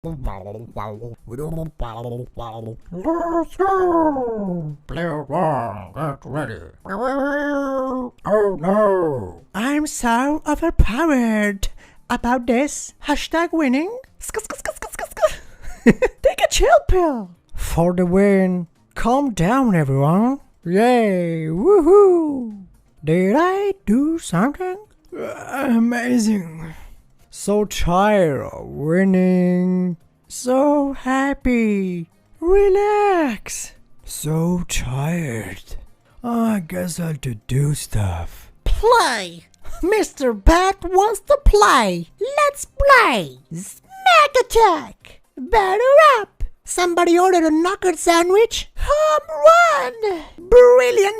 Let's go! Player one, get ready. Oh no! I'm so overpowered about this. Hashtag winning. Take a chill pill. For the win. Calm down, everyone. Yay! Woohoo! Did I do something? Amazing. So tired of winning. So happy. Relax. So tired. I guess I'll do stuff. Play. Mr. Bat wants to play. Let's play. Smack attack. Batter up. Somebody ordered a nugget sandwich. Home run. Brilliant.